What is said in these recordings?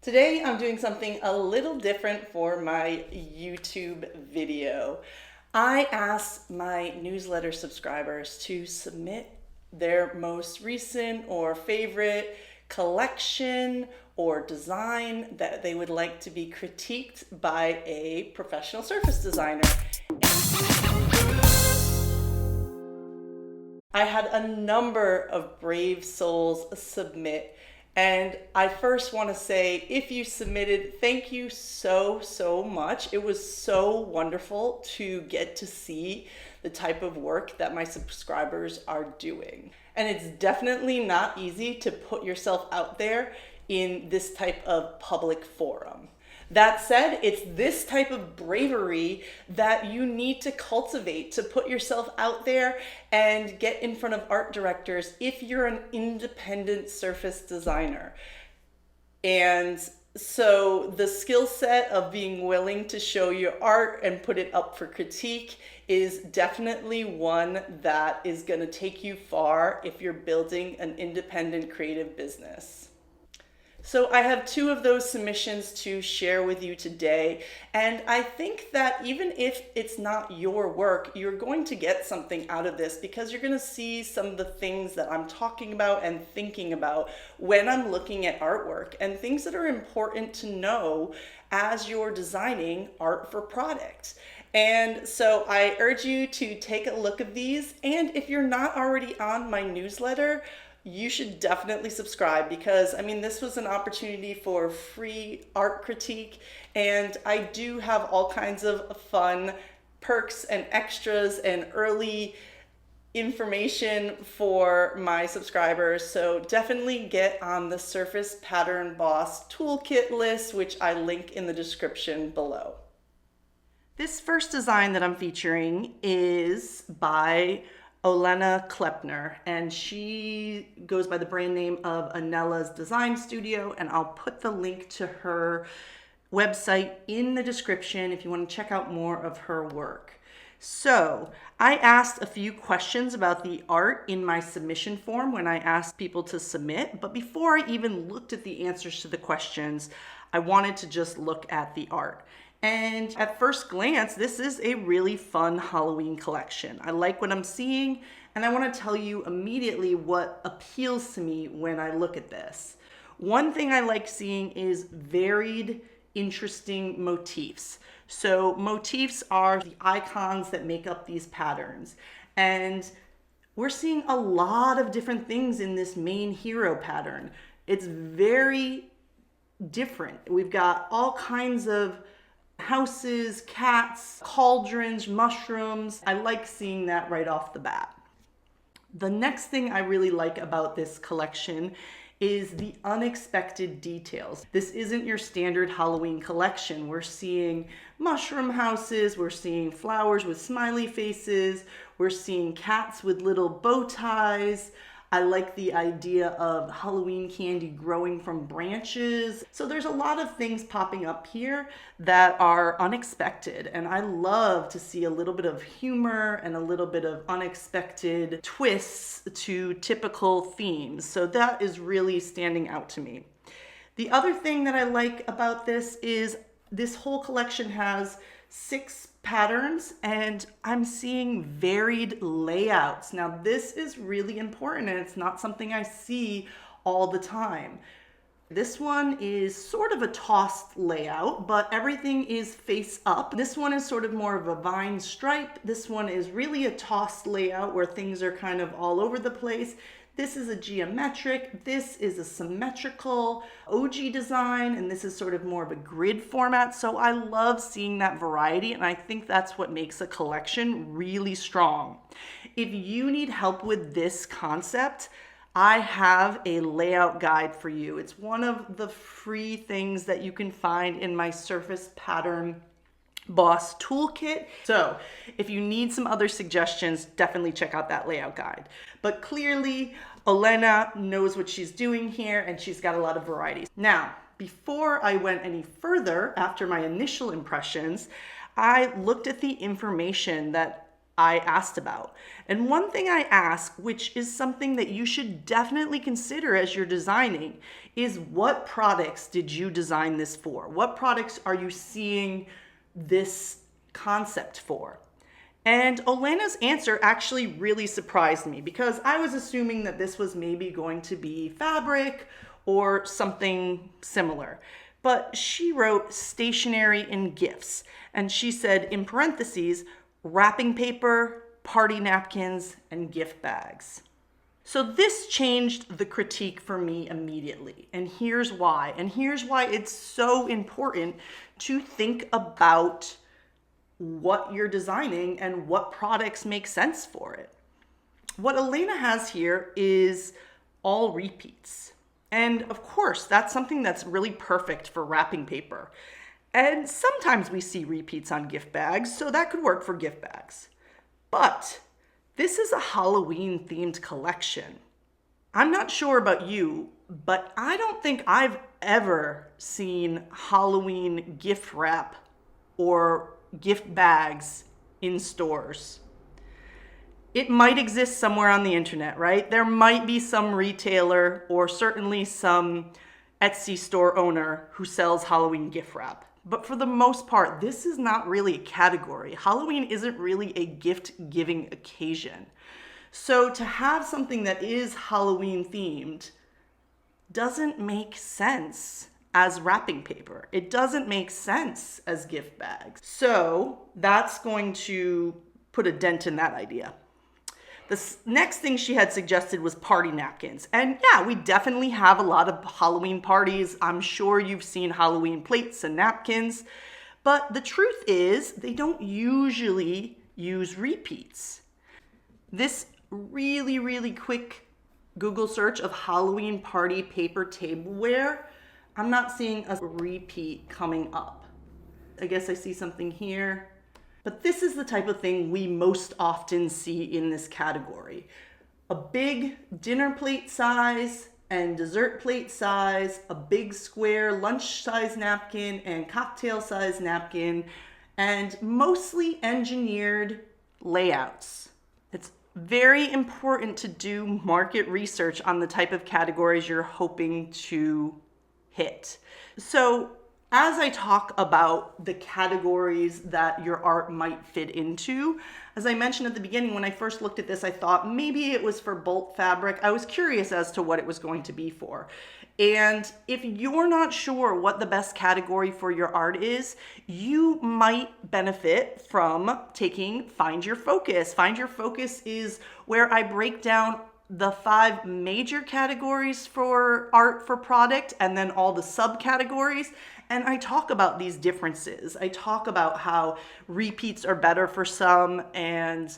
Today I'm doing something a little different for my YouTube video. I asked my newsletter subscribers to submit their most recent or favorite collection or design that they would like to be critiqued by a professional surface designer. I had a number of brave souls submit, and I first want to say, if you submitted, thank you so much. It was so wonderful to get to see the type of work that my subscribers are doing. And it's definitely not easy to put yourself out there in this type of public forum. That said, it's this type of bravery that you need to cultivate to put yourself out there and get in front of art directors if you're an independent surface designer. And so the skill set of being willing to show your art and put it up for critique is definitely one that is going to take you far if you're building an independent creative business. So I have two of those submissions to share with you today, and I think that even if it's not your work, you're going to get something out of this because you're going to see some of the things that I'm talking about and thinking about when I'm looking at artwork, and things that are important to know as you're designing art for product. And so I urge you to take a look at these, and if you're not already on my newsletter, you should definitely subscribe because this was an opportunity for free art critique, and I do have all kinds of fun perks and extras and early information for my subscribers. So definitely get on the Surface Pattern Boss Toolkit list, which I link in the description below. This first design that I'm featuring is by Olena Kloeppner, and she goes by the brand name of Anella's Design Studio, and I'll put the link to her website in the description if you want to check out more of her work. So I asked a few questions about the art in my submission form when I asked people to submit, but before I even looked at the answers to the questions, I wanted to just look at the art. And at first glance, this is a really fun Halloween collection. I like what I'm seeing, and I want to tell you immediately what appeals to me when I look at this. One thing I like seeing is varied, interesting motifs. So motifs are the icons that make up these patterns. And we're seeing a lot of different things in this main hero pattern. It's very different. We've got all kinds of houses, cats, cauldrons, mushrooms. I like seeing that right off the bat. The next thing I really like about this collection is the unexpected details. This isn't your standard Halloween collection. We're seeing mushroom houses, we're seeing flowers with smiley faces, we're seeing cats with little bow ties. I like the idea of Halloween candy growing from branches. So there's a lot of things popping up here that are unexpected. And I love to see a little bit of humor and a little bit of unexpected twists to typical themes. So that is really standing out to me. The other thing that I like about this is this whole collection has 6 patterns, and I'm seeing varied layouts. Now this is really important, and it's not something I see all the time. This one is sort of a tossed layout, but everything is face up. This one is sort of more of a vine stripe. This one is really a tossed layout where things are kind of all over the place. This is a geometric, this is a symmetrical OG design, and this is sort of more of a grid format. So I love seeing that variety, and I think that's what makes a collection really strong. If you need help with this concept, I have a layout guide for you. It's one of the free things that you can find in my Surface Pattern Boss Toolkit. So if you need some other suggestions, definitely check out that layout guide. But clearly, Olena knows what she's doing here, and she's got a lot of varieties. Now, before I went any further, after my initial impressions, I looked at the information that I asked about. And one thing I ask, which is something that you should definitely consider as you're designing, is what products did you design this for? What products are you seeing this concept for? And Olena's answer actually really surprised me because I was assuming that this was maybe going to be fabric or something similar. But she wrote stationery and gifts. And she said in parentheses, wrapping paper, party napkins, and gift bags. So this changed the critique for me immediately. And here's why. And here's why it's so important to think about what you're designing and what products make sense for it. What Olena has here is all repeats. And of course, that's something that's really perfect for wrapping paper. And sometimes we see repeats on gift bags, so that could work for gift bags. But this is a Halloween themed collection. I'm not sure about you, but I don't think I've ever seen Halloween gift wrap or gift bags in stores. It might exist somewhere on the internet, right? There might be some retailer or certainly some Etsy store owner who sells Halloween gift wrap. But for the most part, this is not really a category. Halloween isn't really a gift-giving occasion. So to have something that is Halloween themed doesn't make sense as wrapping paper. It doesn't make sense as gift bags. So that's going to put a dent in that idea. The next thing she had suggested was party napkins. And yeah, we definitely have a lot of Halloween parties. I'm sure you've seen Halloween plates and napkins. But the truth is, they don't usually use repeats. This really quick Google search of Halloween party paper tableware, I'm not seeing a repeat coming up. I guess I see something here. But this is the type of thing we most often see in this category. A big dinner plate size and dessert plate size, a big square lunch size napkin and cocktail size napkin, and mostly engineered layouts. It's very important to do market research on the type of categories you're hoping to hit. So as I talk about the categories that your art might fit into, as I mentioned at the beginning, when I first looked at this, I thought maybe it was for bulk fabric. I was curious as to what it was going to be for. And if you're not sure what the best category for your art is, you might benefit from taking Find Your Focus. Find Your Focus is where I break down the 5 major categories for art for product and then all the subcategories. And I talk about these differences. I talk about how repeats are better for some and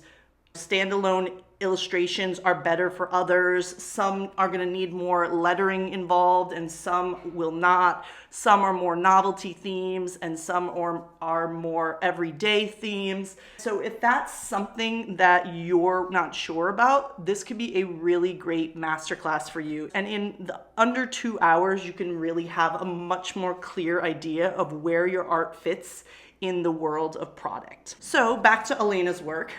standalone illustrations are better for others. Some are going to need more lettering involved and some will not. Some are more novelty themes and some are more everyday themes. So if that's something that you're not sure about, this could be a really great masterclass for you. And in the under 2 hours, you can really have a much more clear idea of where your art fits in the world of product. So back to Olena's work.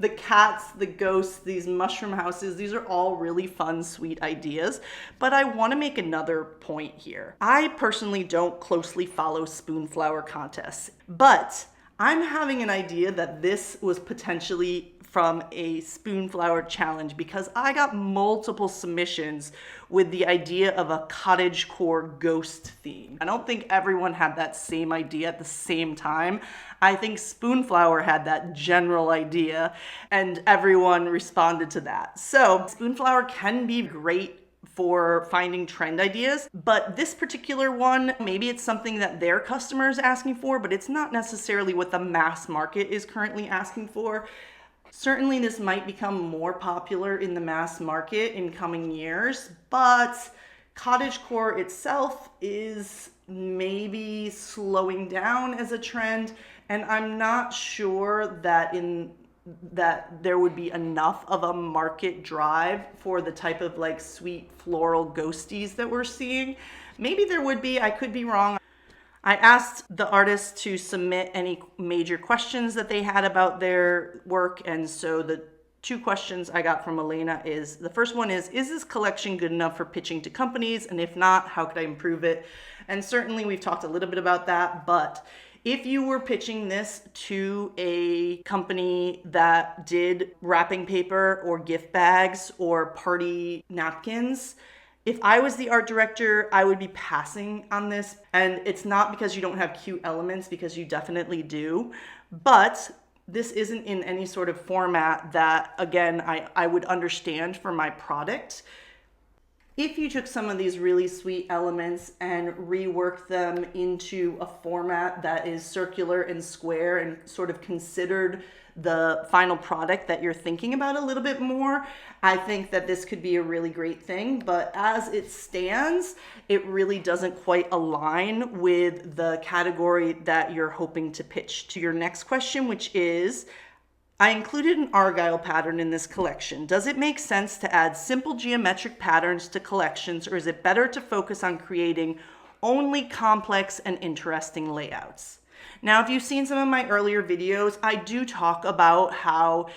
The cats, the ghosts, these mushroom houses, these are all really fun, sweet ideas. But I want to make another point here. I personally don't closely follow spoonflower contests, but I'm having an idea that this was potentially from a spoonflower challenge because I got multiple submissions with the idea of a cottagecore ghost theme. I don't think everyone had that same idea at the same time. I think spoonflower had that general idea and everyone responded to that. So spoonflower can be great for finding trend ideas, but this particular one, maybe it's something that their customer is asking for, but it's not necessarily what the mass market is currently asking for. Certainly this might become more popular in the mass market in coming years, but cottagecore itself is maybe slowing down as a trend, and I'm not sure that there would be enough of a market drive for the type of like sweet floral ghosties that we're seeing. Maybe there would be, I could be wrong. I asked the artists to submit any major questions that they had about their work, and so the 2 questions I got from Olena is, the first one is this collection good enough for pitching to companies? And if not, how could I improve it? And certainly we've talked a little bit about that, but if you were pitching this to a company that did wrapping paper or gift bags or party napkins, if I was the art director, I would be passing on this. And it's not because you don't have cute elements, because you definitely do, but this isn't in any sort of format that, again, I would understand for my product. If you took some of these really sweet elements and reworked them into a format that is circular and square and sort of considered the final product that you're thinking about a little bit more, I think that this could be a really great thing. But as it stands, it really doesn't quite align with the category that you're hoping to pitch. To your next question, which is, I included an argyle pattern in this collection. Does it make sense to add simple geometric patterns to collections, or is it better to focus on creating only complex and interesting layouts? Now, if you've seen some of my earlier videos, I do talk about how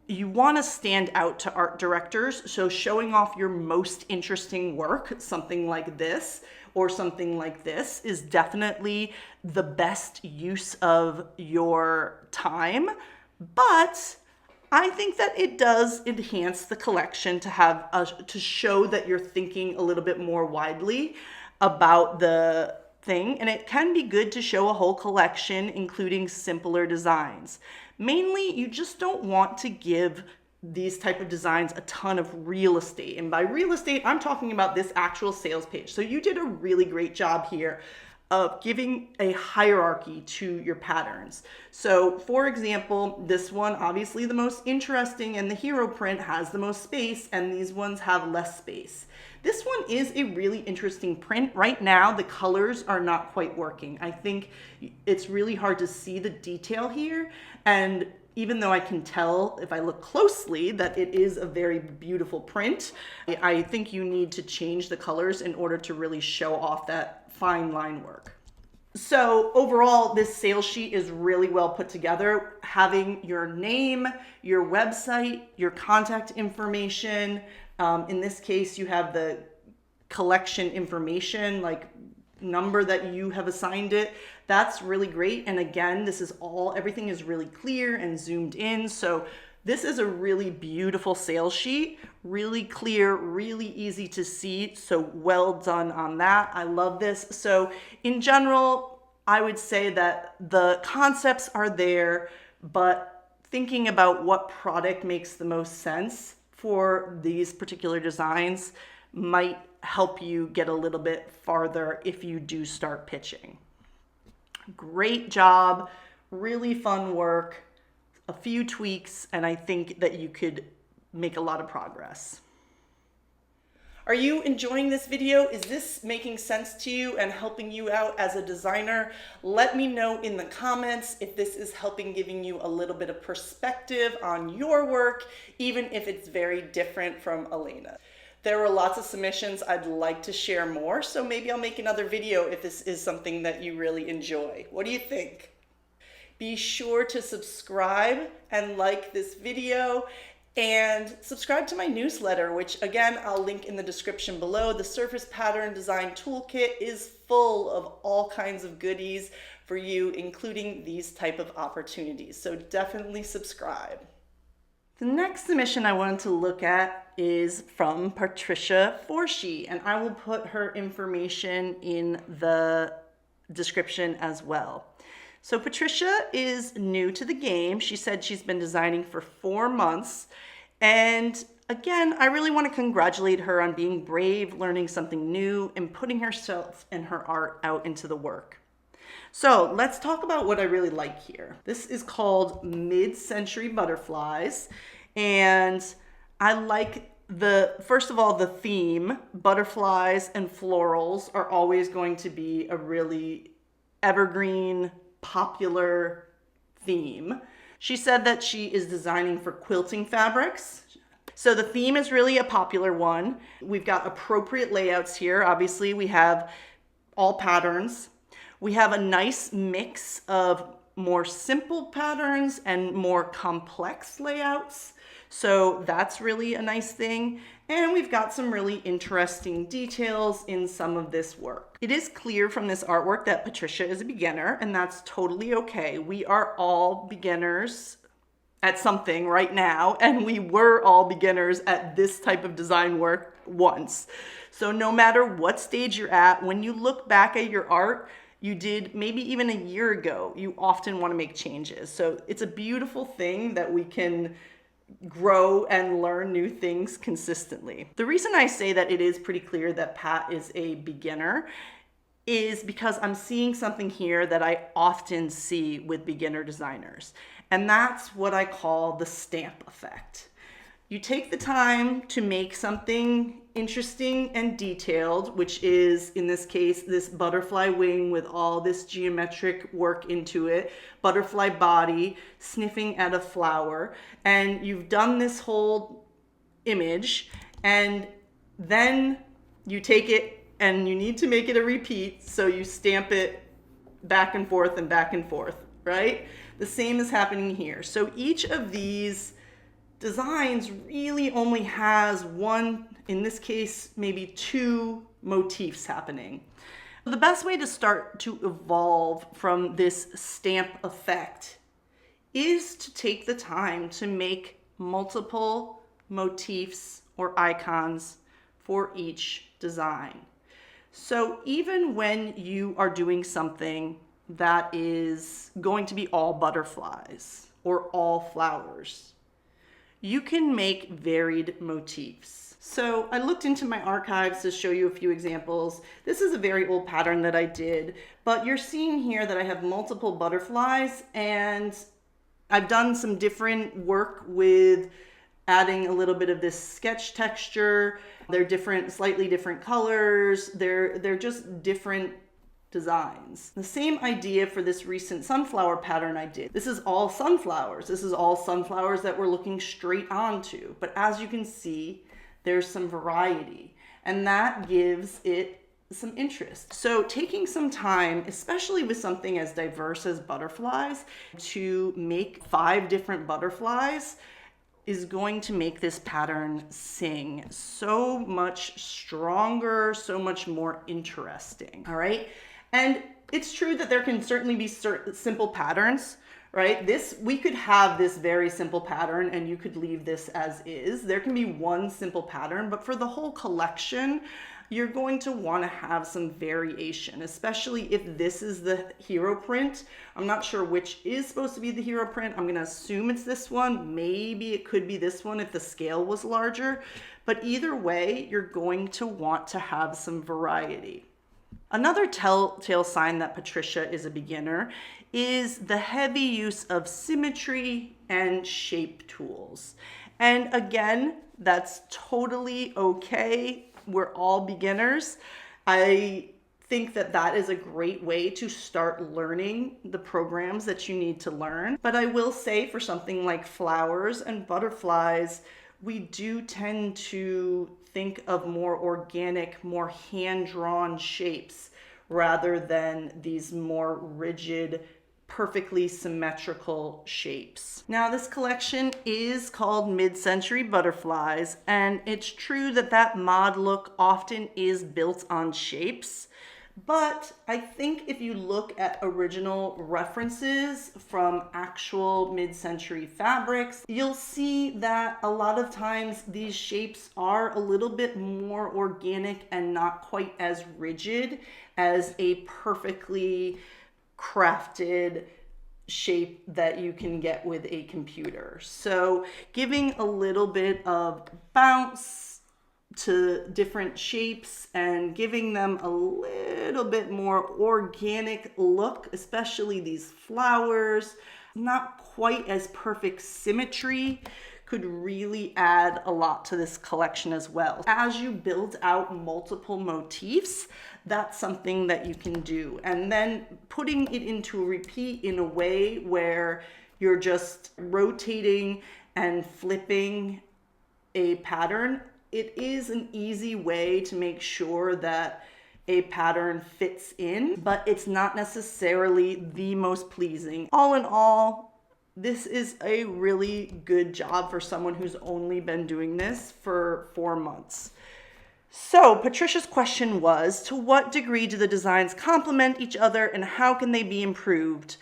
you want to stand out to art directors. So showing off your most interesting work, something like this or something like this, is definitely the best use of your time. But I think that it does enhance the collection to have to show that you're thinking a little bit more widely about the thing, and it can be good to show a whole collection, including simpler designs. Mainly, you just don't want to give these type of designs a ton of real estate. And by real estate, I'm talking about this actual sales page. So you did a really great job here of giving a hierarchy to your patterns. So for example, this one, obviously the most interesting, and the hero print has the most space, and these ones have less space. This one is a really interesting print. Right now, the colors are not quite working. I think it's really hard to see the detail here. And even though I can tell if I look closely that it is a very beautiful print, I think you need to change the colors in order to really show off that fine line work. So overall, this sales sheet is really well put together, having your name, your website, your contact information. In this case, you have the collection information, like number that you have assigned it. That's really great. And again, this is everything is really clear and zoomed in. So this is a really beautiful sales sheet, really clear, really easy to see. So well done on that. I love this. So in general, I would say that the concepts are there, but thinking about what product makes the most sense for these particular designs might help you get a little bit farther if you do start pitching. Great job, really fun work. A few tweaks, and I think that you could make a lot of progress. Are you enjoying this video? Is this making sense to you and helping you out as a designer? Let me know in the comments if this is giving you a little bit of perspective on your work, even if it's very different from Olena. There were lots of submissions. I'd like to share more, so maybe I'll make another video if this is something that you really enjoy. What do you think? Be sure to subscribe and like this video, and subscribe to my newsletter, which again, I'll link in the description below. The Surface Pattern Design Toolkit is full of all kinds of goodies for you, including these type of opportunities. So definitely subscribe. The next submission I wanted to look at is from Patricia Forshee, and I will put her information in the description as well. So Patricia is new to the game. She said she's been designing for 4 months. And again, I really want to congratulate her on being brave, learning something new, and putting herself and her art out into the work. So let's talk about what I really like here. This is called Mid-Century Butterflies. And I like first of all, the theme. Butterflies and florals are always going to be a really evergreen, popular theme. She said that she is designing for quilting fabrics. So the theme is really a popular one. We've got appropriate layouts here. Obviously, we have all patterns. We have a nice mix of more simple patterns and more complex layouts. So that's really a nice thing. And we've got some really interesting details in some of this work. It is clear from this artwork that Patricia is a beginner, and that's totally okay. We are all beginners at something right now, and we were all beginners at this type of design work once. So no matter what stage you're at, when you look back at your art you did maybe even a year ago, you often want to make changes. So it's a beautiful thing that we can grow and learn new things consistently. The reason I say that it is pretty clear that Pat is a beginner is because I'm seeing something here that I often see with beginner designers. And that's what I call the stamp effect. You take the time to make something interesting and detailed, which is, in this case, this butterfly wing with all this geometric work into it, butterfly body, sniffing at a flower, and you've done this whole image, and then you take it and you need to make it a repeat, so you stamp it back and forth, right? The same is happening here. So each of these designs really only has one, in this case, maybe two motifs happening. The best way to start to evolve from this stamp effect is to take the time to make multiple motifs or icons for each design. So even when you are doing something that is going to be all butterflies or all flowers, you can make varied motifs. So I looked into my archives to show you a few examples. This is a very old pattern that I did, but you're seeing here that I have multiple butterflies, and I've done some different work with adding a little bit of this sketch texture. They're different, slightly different colors. They're just different designs. The same idea for this recent sunflower pattern I did. This is all sunflowers. This is all sunflowers that we're looking straight onto. But as you can see, there's some variety, and that gives it some interest. So taking some time, especially with something as diverse as butterflies, to make 5 different butterflies is going to make this pattern sing so much stronger, so much more interesting, all right? And it's true that there can certainly be simple patterns, right? We could have this very simple pattern and you could leave this as is. There can be one simple pattern, but for the whole collection, you're going to want to have some variation, especially if this is the hero print. I'm not sure which is supposed to be the hero print. I'm going to assume it's this one. Maybe it could be this one if the scale was larger. But either way, you're going to want to have some variety. Another telltale sign that Patricia is a beginner is the heavy use of symmetry and shape tools. And again, that's totally okay. We're all beginners. I think that that is a great way to start learning the programs that you need to learn. But I will say for something like flowers and butterflies, we do tend to think of more organic, more hand-drawn shapes rather than these more rigid, perfectly symmetrical shapes. Now, this collection is called Mid-Century Butterflies, and it's true that that mod look often is built on shapes, but I think if you look at original references from actual mid-century fabrics, you'll see that a lot of times these shapes are a little bit more organic and not quite as rigid as a perfectly crafted shape that you can get with a computer. So giving a little bit of bounce to different shapes and giving them a little bit more organic look, especially these flowers, not quite as perfect symmetry, could really add a lot to this collection as well. As you build out multiple motifs, that's something that you can do. And then putting it into a repeat in a way where you're just rotating and flipping a pattern, it is an easy way to make sure that a pattern fits in, but it's not necessarily the most pleasing. All in all, this is a really good job for someone who's only been doing this for 4 months. So Patricia's question was, to what degree do the designs complement each other and how can they be improved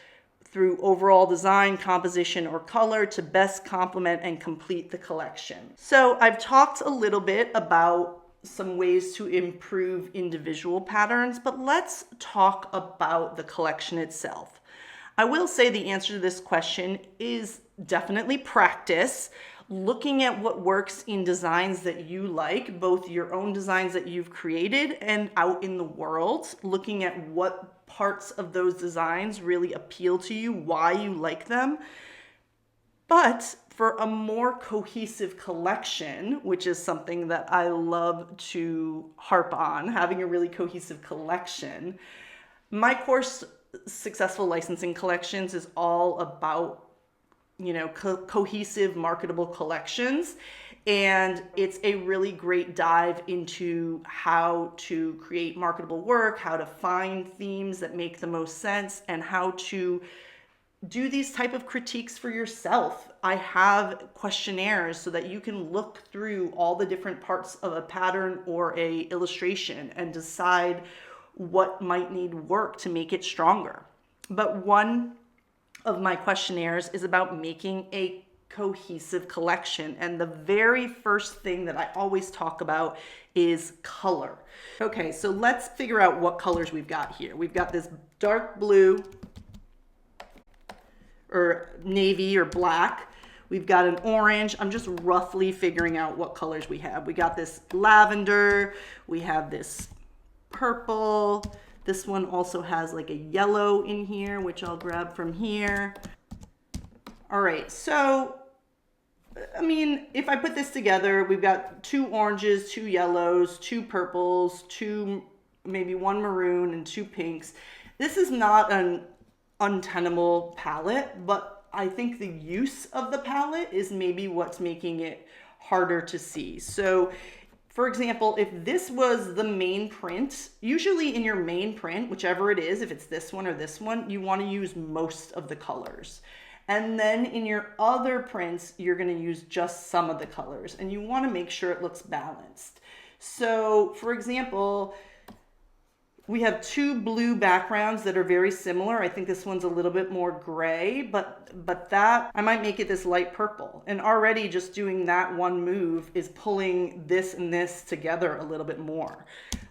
through overall design, composition, or color to best complement and complete the collection? So I've talked a little bit about some ways to improve individual patterns, but let's talk about the collection itself. I will say the answer to this question is definitely practice, looking at what works in designs that you like, both your own designs that you've created and out in the world, looking at what parts of those designs really appeal to you, why you like them. But for a more cohesive collection, which is something that I love to harp on, having a really cohesive collection, my course, Successful Licensing Collections, is all about, cohesive, marketable collections. And it's a really great dive into how to create marketable work, how to find themes that make the most sense, and how to do these type of critiques for yourself. I have questionnaires so that you can look through all the different parts of a pattern or a illustration and decide what might need work to make it stronger. But one of my questionnaires is about making a cohesive collection. And the very first thing that I always talk about is color. Okay, so let's figure out what colors we've got here. We've got this dark blue or navy or black. We've got an orange. I'm just roughly figuring out what colors we have. We got this lavender. We have this purple. This one also has like a yellow in here, which I'll grab from here. All right, so, if I put this together, we've got 2 oranges, 2 yellows, 2 purples, maybe 1 maroon and 2 pinks. This is not an untenable palette, but I think the use of the palette is maybe what's making it harder to see. So for example, if this was the main print, usually in your main print, whichever it is, if it's this one or this one, you want to use most of the colors. And then in your other prints, you're going to use just some of the colors, and you want to make sure it looks balanced. So for example, we have 2 blue backgrounds that are very similar. I think this one's a little bit more gray, but that I might make it this light purple. And already just doing that one move is pulling this and this together a little bit more.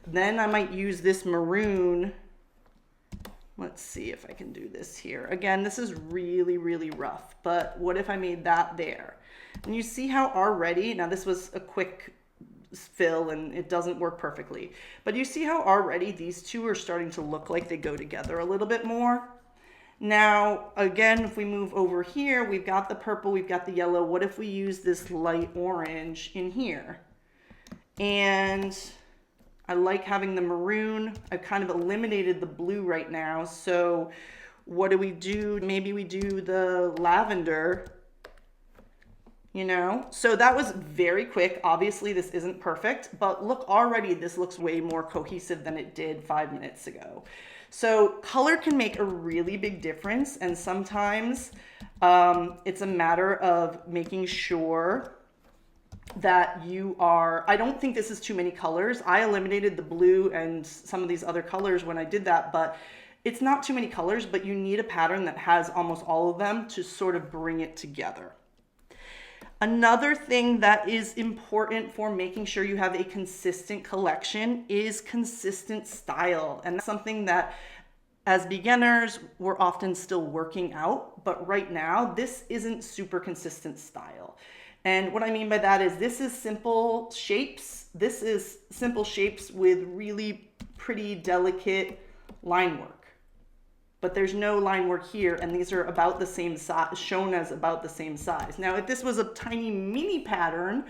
Then I might use this maroon. Let's see if I can do this here. Again, this is really, really rough, but what if I made that there? And you see how already, now this was a quick fill and it doesn't work perfectly, but you see how already these two are starting to look like they go together a little bit more. Now again, if we move over here, we've got the purple, we've got the yellow. What if we use this light orange in here? And I like having the maroon. I've kind of eliminated the blue right now, so what do we do? Maybe we do the lavender. So that was very quick. Obviously this isn't perfect, but look, already this looks way more cohesive than it did 5 minutes ago. So color can make a really big difference, and sometimes it's a matter of making sure that I don't think this is too many colors. I eliminated the blue and some of these other colors when I did that, but it's not too many colors, but you need a pattern that has almost all of them to sort of bring it together. Another thing that is important for making sure you have a consistent collection is consistent style. And that's something that as beginners, we're often still working out, but right now this isn't super consistent style. And what I mean by that is this is simple shapes. This is simple shapes with really pretty delicate line work. But there's no line work here, and these are about the same size, shown as about the same size. Now, if this was a tiny mini pattern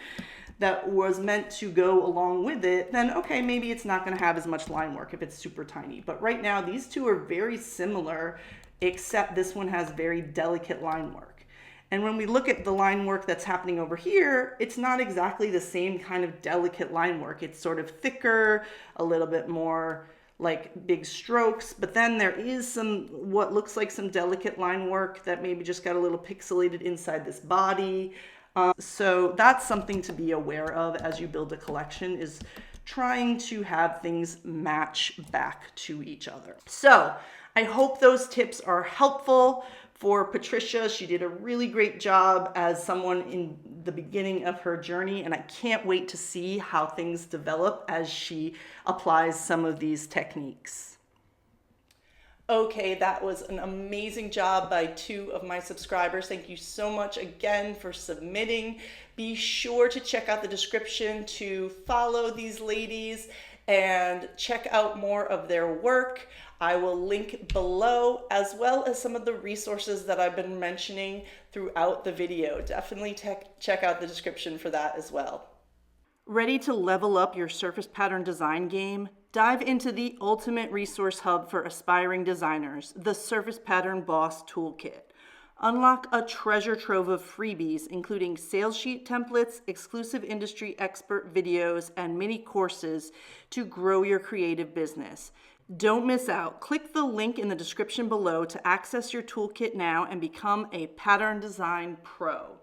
that was meant to go along with it, then okay, maybe it's not gonna have as much line work if it's super tiny. But right now, these two are very similar, except this one has very delicate line work. And when we look at the line work that's happening over here, it's not exactly the same kind of delicate line work. It's sort of thicker, a little bit more like big strokes, but then there is some, what looks like some delicate line work that maybe just got a little pixelated inside this body. So that's something to be aware of as you build a collection, is trying to have things match back to each other. So I hope those tips are helpful for Patricia. She did a really great job as someone in the beginning of her journey, and I can't wait to see how things develop as she applies some of these techniques. Okay, that was an amazing job by 2 of my subscribers. Thank you so much again for submitting. Be sure to check out the description to follow these ladies and check out more of their work. I will link below, as well as some of the resources that I've been mentioning throughout the video. Definitely check out the description for that as well. Ready to level up your surface pattern design game? Dive into the ultimate resource hub for aspiring designers, the Surface Pattern Boss Toolkit. Unlock a treasure trove of freebies, including sales sheet templates, exclusive industry expert videos, and mini courses to grow your creative business. Don't miss out. Click the link in the description below to access your toolkit now and become a pattern design pro.